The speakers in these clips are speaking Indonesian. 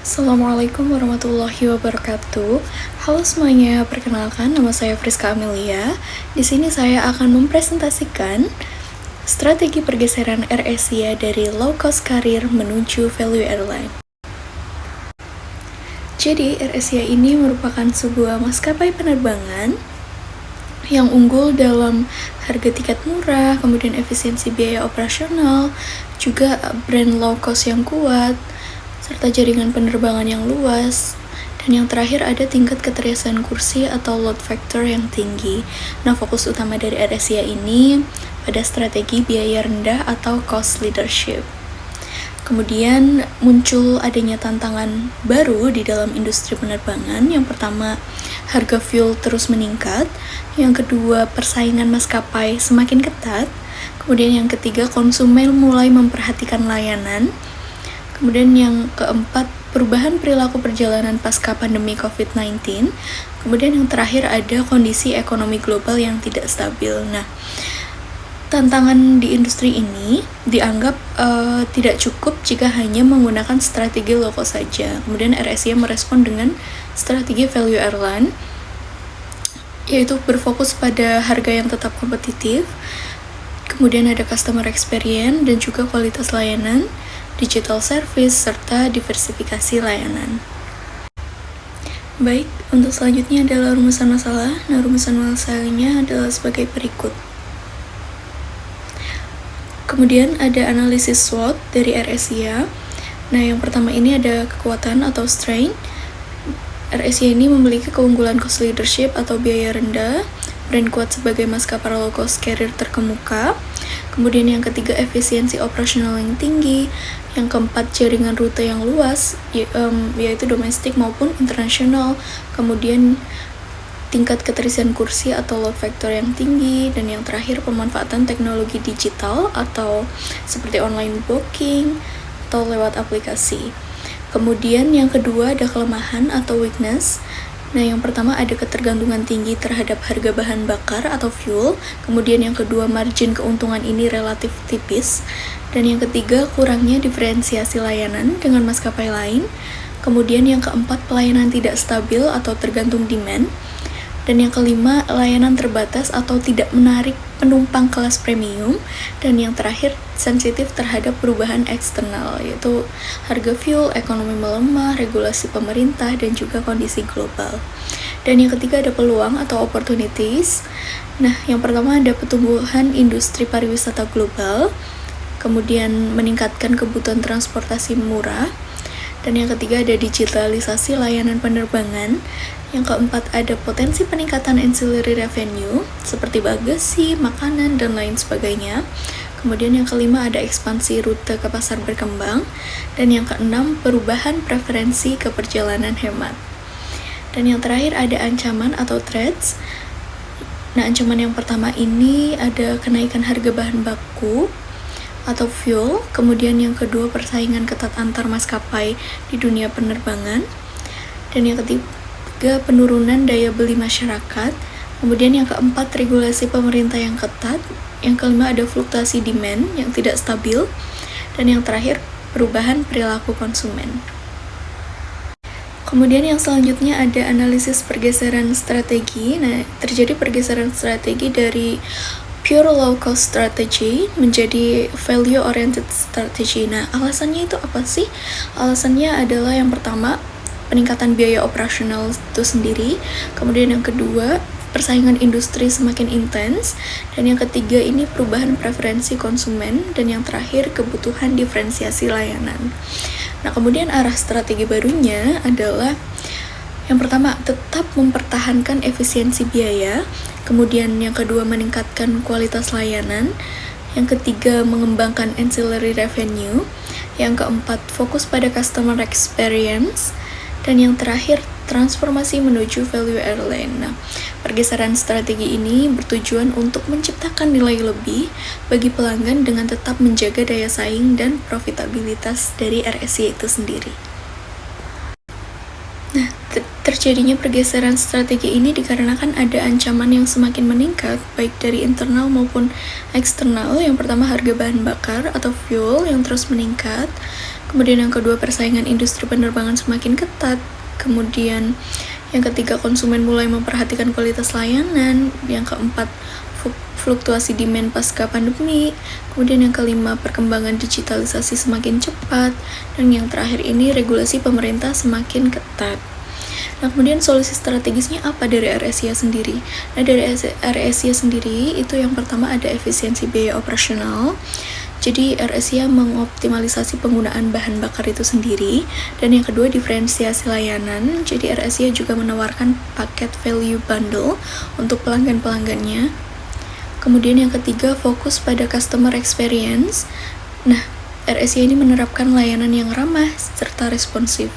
Assalamualaikum warahmatullahi wabarakatuh. Halo semuanya, perkenalkan nama saya Friska Amelia. Di sini saya akan mempresentasikan strategi pergeseran AirAsia dari low cost carrier menuju value airline. Jadi, AirAsia ini merupakan sebuah maskapai penerbangan yang unggul dalam harga tiket murah, kemudian efisiensi biaya operasional, juga brand low cost yang kuat, serta jaringan penerbangan yang luas, dan yang terakhir ada tingkat keterisian kursi atau load factor yang tinggi. Nah, fokus utama dari AirAsia ini pada strategi biaya rendah atau cost leadership. Kemudian muncul adanya tantangan baru di dalam industri penerbangan. Yang pertama, harga fuel terus meningkat. Yang kedua, persaingan maskapai semakin ketat. Kemudian yang ketiga, konsumen mulai memperhatikan layanan. Kemudian yang keempat, perubahan perilaku perjalanan pasca pandemi COVID-19. Kemudian yang terakhir ada kondisi ekonomi global yang tidak stabil. Nah, tantangan di industri ini dianggap tidak cukup jika hanya menggunakan strategi low cost saja. Kemudian AirAsia merespon dengan strategi value airline, yaitu berfokus pada harga yang tetap kompetitif. Kemudian ada customer experience dan juga kualitas layanan, digital service, serta diversifikasi layanan. Baik, untuk selanjutnya adalah rumusan masalah. Nah, rumusan masalahnya adalah sebagai berikut. Kemudian ada analisis SWOT dari AirAsia. Nah, yang pertama ini ada kekuatan atau strength. AirAsia ini memiliki keunggulan cost leadership atau biaya rendah, brand kuat sebagai maskapai low cost carrier terkemuka. Kemudian yang ketiga, efisiensi operasional yang tinggi. Yang keempat, jaringan rute yang luas, yaitu domestik maupun internasional. Kemudian tingkat keterisian kursi atau load factor yang tinggi. Dan yang terakhir, pemanfaatan teknologi digital atau seperti online booking atau lewat aplikasi. Kemudian yang kedua ada kelemahan atau weakness. Nah, yang pertama ada ketergantungan tinggi terhadap harga bahan bakar atau fuel. Kemudian yang kedua, margin keuntungan ini relatif tipis. Dan yang ketiga, kurangnya diferensiasi layanan dengan maskapai lain. Kemudian yang keempat, pelayanan tidak stabil atau tergantung demand. Dan yang kelima, layanan terbatas atau tidak menarik penumpang kelas premium. Dan yang terakhir, sensitif terhadap perubahan eksternal, yaitu harga fuel, ekonomi melemah, regulasi pemerintah, dan juga kondisi global. Dan yang ketiga ada peluang atau opportunities. Nah, yang pertama ada pertumbuhan industri pariwisata global, kemudian meningkatkan kebutuhan transportasi murah. Dan yang ketiga ada digitalisasi layanan penerbangan. Yang keempat ada potensi peningkatan ancillary revenue seperti bagasi, makanan, dan lain sebagainya. Kemudian yang kelima ada ekspansi rute ke pasar berkembang. Dan yang keenam, perubahan preferensi ke perjalanan hemat. Dan yang terakhir ada ancaman atau threats. Nah, ancaman yang pertama ini ada kenaikan harga bahan baku atau fuel. Kemudian yang kedua, persaingan ketat antar maskapai di dunia penerbangan. Dan yang ketiga, penurunan daya beli masyarakat. Kemudian yang keempat, regulasi pemerintah yang ketat. Yang kelima ada fluktuasi demand yang tidak stabil. Dan yang terakhir, perubahan perilaku konsumen. Kemudian yang selanjutnya ada analisis pergeseran strategi. Nah, terjadi pergeseran strategi dari pure low cost strategy menjadi value oriented strategy. Nah, alasannya itu apa sih? Alasannya adalah yang pertama, peningkatan biaya operasional itu sendiri. Kemudian yang kedua, persaingan industri semakin intens. Dan yang ketiga ini perubahan preferensi konsumen. Dan yang terakhir, kebutuhan diferensiasi layanan. Nah, kemudian arah strategi barunya adalah yang pertama, tetap mempertahankan efisiensi biaya. Kemudian yang kedua, meningkatkan kualitas layanan. Yang ketiga, mengembangkan ancillary revenue. Yang keempat, fokus pada customer experience. Dan yang terakhir, transformasi menuju value airline. Nah, pergeseran strategi ini bertujuan untuk menciptakan nilai lebih bagi pelanggan dengan tetap menjaga daya saing dan profitabilitas dari AirAsia itu sendiri. Nah, terjadinya pergeseran strategi ini dikarenakan ada ancaman yang semakin meningkat, baik dari internal maupun eksternal. Yang pertama, harga bahan bakar atau fuel yang terus meningkat. Kemudian yang kedua, persaingan industri penerbangan semakin ketat. Kemudian yang ketiga, konsumen mulai memperhatikan kualitas layanan. Yang keempat, fluktuasi demand pasca pandemi. Kemudian yang kelima, perkembangan digitalisasi semakin cepat. Dan yang terakhir ini, regulasi pemerintah semakin ketat. Nah, kemudian solusi strategisnya apa dari AirAsia sendiri? Nah, dari AirAsia sendiri itu yang pertama ada efisiensi biaya operasional. Jadi AirAsia mengoptimalisasi penggunaan bahan bakar itu sendiri. Dan yang kedua, diferensiasi layanan. Jadi AirAsia juga menawarkan paket value bundle untuk pelanggan-pelanggannya. Kemudian yang ketiga, fokus pada customer experience. Nah, AirAsia ini menerapkan layanan yang ramah serta responsif.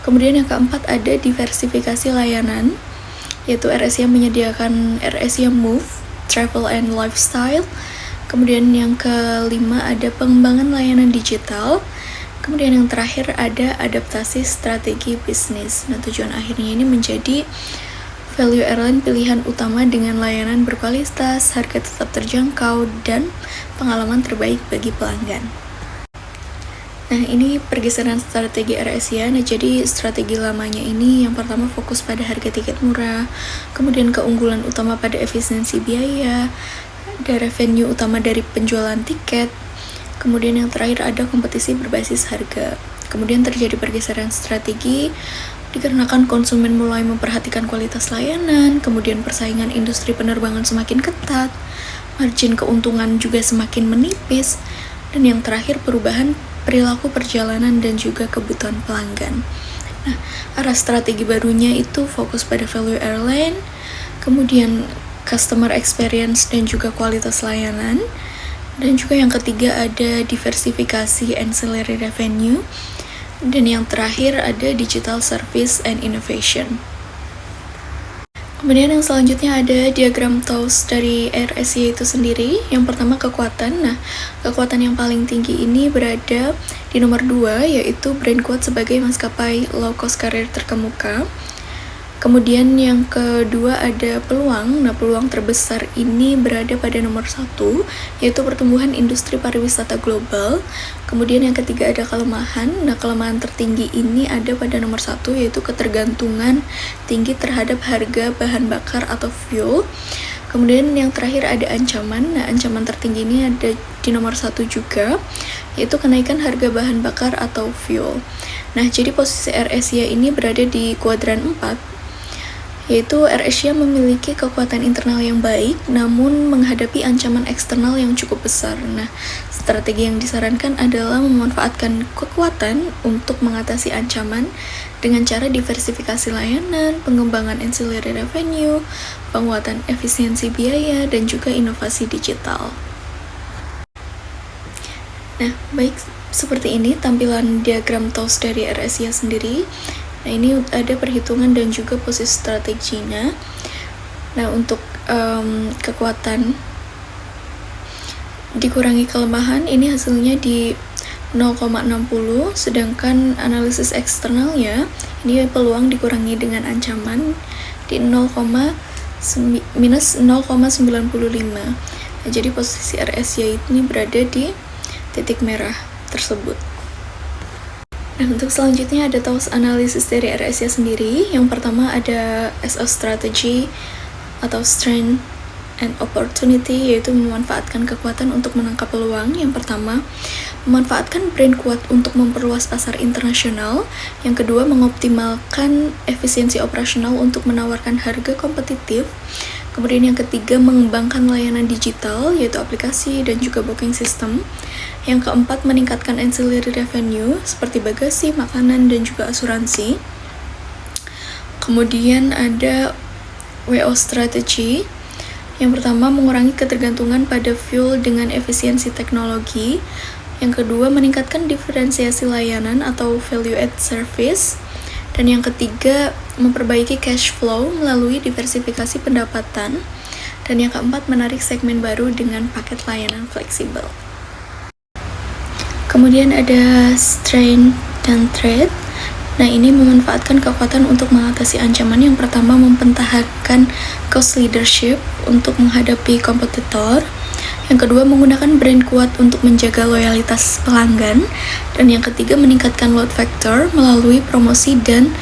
Kemudian yang keempat ada diversifikasi layanan, yaitu AirAsia menyediakan AirAsia Move, Travel and Lifestyle. Kemudian yang kelima ada pengembangan layanan digital. Kemudian yang terakhir ada adaptasi strategi bisnis. Nah, tujuan akhirnya ini menjadi value airline pilihan utama dengan layanan berkualitas, harga tetap terjangkau, dan pengalaman terbaik bagi pelanggan. Nah, ini pergeseran strategi AirAsia. Nah, jadi strategi lamanya ini yang pertama fokus pada harga tiket murah, kemudian keunggulan utama pada efisiensi biaya, ada revenue utama dari penjualan tiket, kemudian yang terakhir ada kompetisi berbasis harga. Kemudian terjadi pergeseran strategi dikarenakan konsumen mulai memperhatikan kualitas layanan, kemudian persaingan industri penerbangan semakin ketat, margin keuntungan juga semakin menipis, dan yang terakhir perubahan perilaku perjalanan dan juga kebutuhan pelanggan. Nah, arah strategi barunya itu fokus pada value airline, kemudian customer experience dan juga kualitas layanan, dan juga yang ketiga ada diversifikasi ancillary revenue, dan yang terakhir ada digital service and innovation. Kemudian yang selanjutnya ada diagram TOWS dari AirAsia itu sendiri. Yang pertama kekuatan. Nah, kekuatan yang paling tinggi ini berada di nomor 2, yaitu brand kuat sebagai maskapai low cost carrier terkemuka. Kemudian yang kedua ada peluang. Nah, peluang terbesar ini berada pada nomor 1, yaitu pertumbuhan industri pariwisata global. Kemudian yang ketiga ada kelemahan. Nah, kelemahan tertinggi ini ada pada nomor 1, yaitu ketergantungan tinggi terhadap harga bahan bakar atau fuel. Kemudian yang terakhir ada ancaman. Nah, ancaman tertinggi ini ada di nomor 1 juga, yaitu kenaikan harga bahan bakar atau fuel. Nah, jadi posisi AirAsia ini berada di kuadran 4, yaitu AirAsia memiliki kekuatan internal yang baik, namun menghadapi ancaman eksternal yang cukup besar. Nah, strategi yang disarankan adalah memanfaatkan kekuatan untuk mengatasi ancaman dengan cara diversifikasi layanan, pengembangan ancillary revenue, penguatan efisiensi biaya, dan juga inovasi digital. Nah, baik, seperti ini tampilan diagram TOWS dari AirAsia sendiri. Nah, ini ada perhitungan dan juga posisi strateginya. Nah, untuk kekuatan dikurangi kelemahan, ini hasilnya di 0,60, sedangkan analisis eksternalnya, ini peluang dikurangi dengan ancaman di minus 0,95. Nah, jadi posisi AirAsia ini berada di titik merah tersebut. Nah, untuk selanjutnya ada TOWS analisis dari AirAsia sendiri. Yang pertama ada SO strategy atau strength and opportunity, yaitu memanfaatkan kekuatan untuk menangkap peluang. Yang pertama, memanfaatkan brand kuat untuk memperluas pasar internasional. Yang kedua, mengoptimalkan efisiensi operasional untuk menawarkan harga kompetitif. Kemudian yang ketiga, mengembangkan layanan digital, yaitu aplikasi dan juga booking system. Yang keempat, meningkatkan ancillary revenue seperti bagasi, makanan, dan juga asuransi. Kemudian ada WO strategy. Yang pertama, mengurangi ketergantungan pada fuel dengan efisiensi teknologi. Yang kedua, meningkatkan diferensiasi layanan atau value add service. Dan yang ketiga, memperbaiki cash flow melalui diversifikasi pendapatan. Dan yang keempat, menarik segmen baru dengan paket layanan fleksibel. Kemudian ada strength dan threat. Nah, ini memanfaatkan kekuatan untuk mengatasi ancaman. Yang pertama, mempertahankan cost leadership untuk menghadapi kompetitor. Yang kedua, menggunakan brand kuat untuk menjaga loyalitas pelanggan. Dan yang ketiga, meningkatkan load factor melalui promosi dan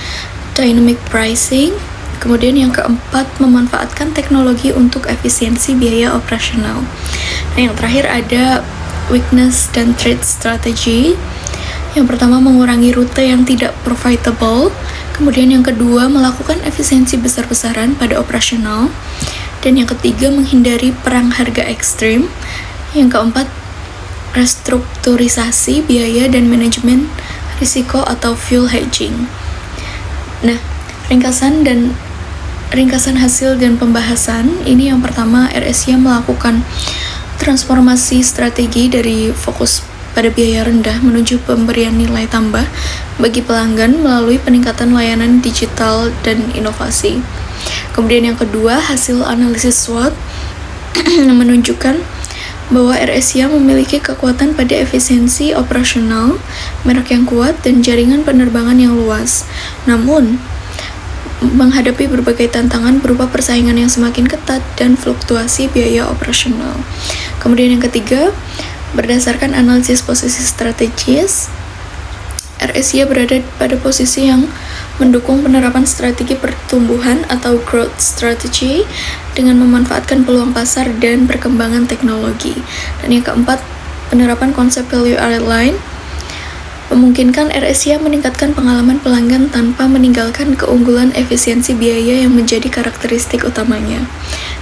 dynamic pricing. Kemudian yang keempat, memanfaatkan teknologi untuk efisiensi biaya operasional. Nah, yang terakhir ada weakness dan threat strategy. Yang pertama, mengurangi rute yang tidak profitable. Kemudian yang kedua, melakukan efisiensi besar-besaran pada operasional. Dan yang ketiga, menghindari perang harga ekstrim. Yang keempat, restrukturisasi biaya dan manajemen risiko atau fuel hedging. Nah, ringkasan hasil dan pembahasan. Ini yang pertama, RSIA melakukan transformasi strategi dari fokus pada biaya rendah menuju pemberian nilai tambah bagi pelanggan melalui peningkatan layanan digital dan inovasi. Kemudian yang kedua, hasil analisis SWOT menunjukkan bahwa RSIA memiliki kekuatan pada efisiensi operasional, merek yang kuat, dan jaringan penerbangan yang luas. Namun, menghadapi berbagai tantangan berupa persaingan yang semakin ketat dan fluktuasi biaya operasional. Kemudian yang ketiga, berdasarkan analisis posisi strategis, RSIA berada pada posisi yang mendukung penerapan strategi pertumbuhan atau growth strategy dengan memanfaatkan peluang pasar dan perkembangan teknologi. Dan yang keempat, penerapan konsep value airline memungkinkan RSIA meningkatkan pengalaman pelanggan tanpa meninggalkan keunggulan efisiensi biaya yang menjadi karakteristik utamanya.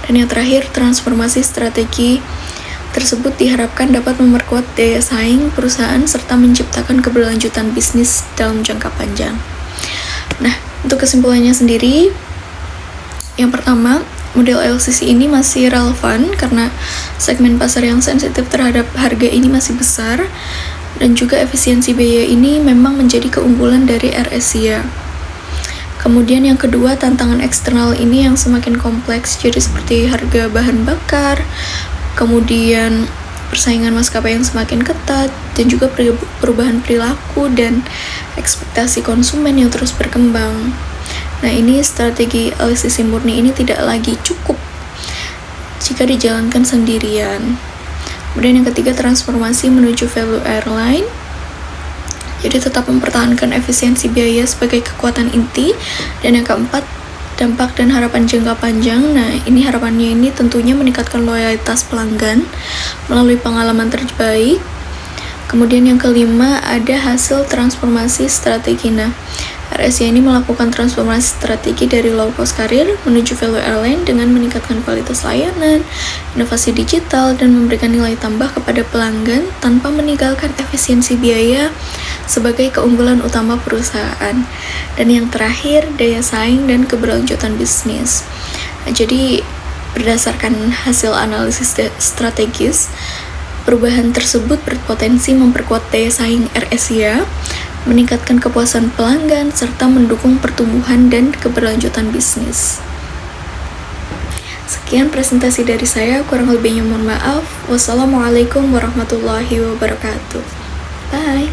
Dan yang terakhir, transformasi strategi tersebut diharapkan dapat memperkuat daya saing perusahaan serta menciptakan keberlanjutan bisnis dalam jangka panjang. Nah, untuk kesimpulannya sendiri, yang pertama, model LCC ini masih relevan karena segmen pasar yang sensitif terhadap harga ini masih besar, dan juga efisiensi biaya ini memang menjadi keunggulan dari RSIA. Kemudian yang kedua, tantangan eksternal ini yang semakin kompleks, jadi seperti harga bahan bakar, kemudian persaingan maskapai yang semakin ketat, dan juga perubahan perilaku dan ekspektasi konsumen yang terus berkembang. Nah, ini strategi LCC murni ini tidak lagi cukup jika dijalankan sendirian. Kemudian yang ketiga, transformasi menuju value airline. Jadi tetap mempertahankan efisiensi biaya sebagai kekuatan inti. Dan yang keempat, dampak dan harapan jangka panjang. Nah, ini harapannya ini tentunya meningkatkan loyalitas pelanggan melalui pengalaman terbaik. Kemudian yang kelima, ada hasil transformasi strategi. Nah, RSIA ini melakukan transformasi strategi dari low cost carrier menuju value airline dengan meningkatkan kualitas layanan, inovasi digital, dan memberikan nilai tambah kepada pelanggan tanpa meninggalkan efisiensi biaya sebagai keunggulan utama perusahaan. Dan yang terakhir, daya saing dan keberlanjutan bisnis. Nah, jadi berdasarkan hasil analisis strategis, perubahan tersebut berpotensi memperkuat daya saing RSIA, meningkatkan kepuasan pelanggan, serta mendukung pertumbuhan dan keberlanjutan bisnis. Sekian presentasi dari saya, kurang lebihnya mohon maaf. Wassalamualaikum warahmatullahi wabarakatuh. Bye.